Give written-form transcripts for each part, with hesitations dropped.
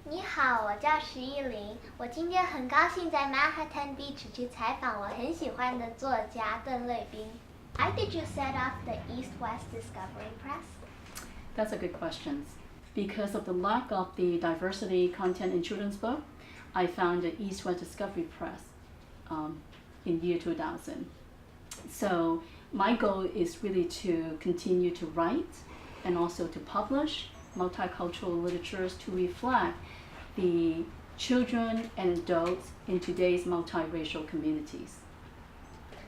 你好，我叫石艺玲，我今天很高兴在 Manhattan Beach 去采访我很喜欢的作家邓类彬。Why did you set up the East-West Discovery Press? That's a good question. Because of the lack of the diversity content in children's book, I founded East-West Discovery Press in year 2000. So my goal is really to continue to write and also to publish multicultural literatures to reflect the children and adults in today's multiracial communities.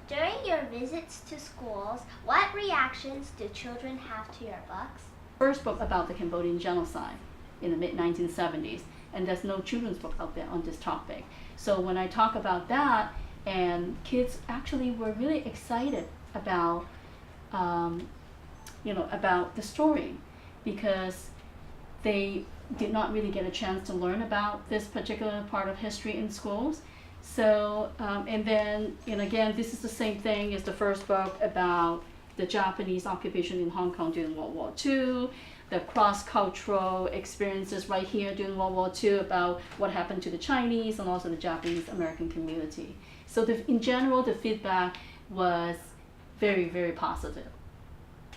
During your visits to schools, what reactions do children have to your books? First book about the Cambodian genocide in the mid-1970s, and there's no children's book out there on this topic. So when I talk about that, and kids actually were really excited about, about the story, because they did not really get a chance to learn about this particular part of history in schools. So, and again, this is the same thing as the first book about the Japanese occupation in Hong Kong during World War II, the cross-cultural experiences right here during World War II about what happened to the Chinese and also the Japanese American community. So in general, the feedback was very, very positive.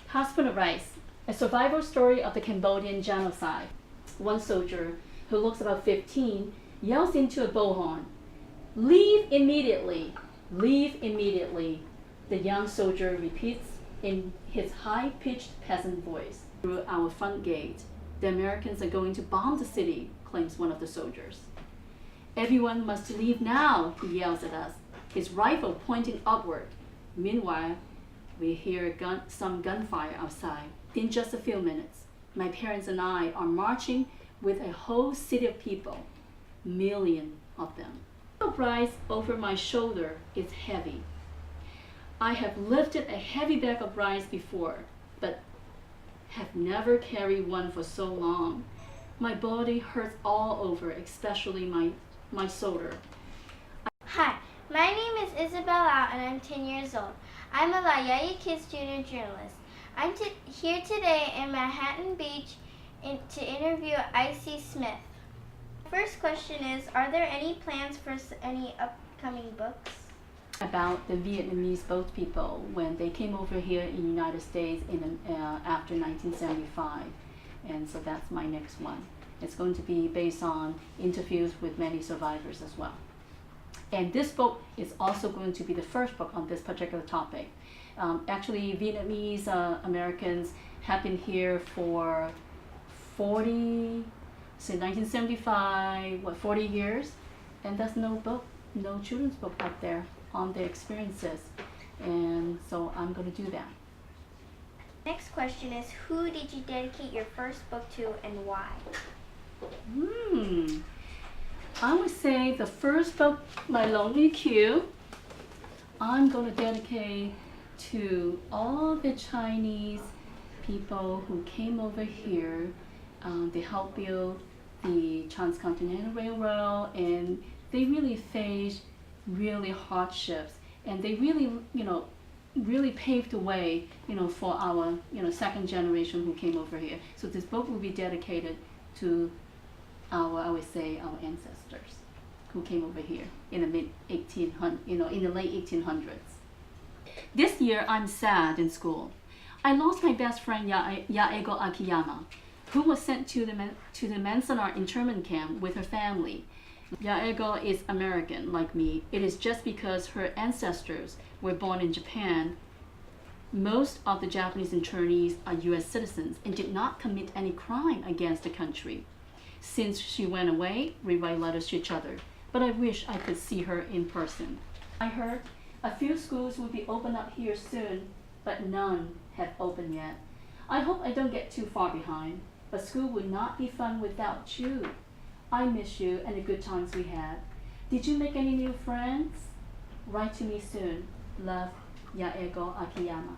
Husband of Rice, a survival story of the Cambodian genocide. One soldier, who looks about 15, yells into a bullhorn, "Leave immediately! Leave immediately!" The young soldier repeats in his high-pitched peasant voice. "Through our front gate, the Americans are going to bomb the city," claims one of the soldiers. "Everyone must leave now," he yells at us, his rifle pointing upward. Meanwhile, we hear some gunfire outside. In just a few minutes, my parents and I are marching with a whole city of people, million of them. The rice over my shoulder is heavy. I have lifted a heavy bag of rice before, but have never carried one for so long. My body hurts all over, especially my shoulder. Hi, my name is Isabel and I'm 10 years old. I'm a JaJa Kids Junior journalist. I'm here today in Manhattan Beach to interview Icy Smith. First question is, are there any plans for any upcoming books? About the Vietnamese boat people when they came over here in the United States after 1975. And so that's my next one. It's going to be based on interviews with many survivors as well. And this book is also going to be the first book on this particular topic. Actually, Vietnamese Americans have been here for 1975, 40 years, and there's no children's book out there on their experiences, and so I'm going to do that. Next question is, who did you dedicate your first book to and why? I would say the first book, My Lonely Queue, I'm going to dedicate to all the Chinese people who came over here. They helped build the Transcontinental Railroad, and they really faced really hardships, and they really paved the way, for our, second generation who came over here. So this book will be dedicated to I would say, our ancestors who came over here in the in the late 1800s. This year, I'm sad in school. I lost my best friend Yaego Akiyama, who was sent to the Manzanar internment camp with her family. Yaego is American, like me. It is just because her ancestors were born in Japan. Most of the Japanese internees are U.S. citizens and did not commit any crime against the country. Since she went away, we write letters to each other, but I wish I could see her in person. I heard a few schools will be open up here soon, but none have opened yet. I hope I don't get too far behind, but school would not be fun without you. I miss you and the good times we had. Did you make any new friends? Write to me soon. Love, Yaego Akiyama.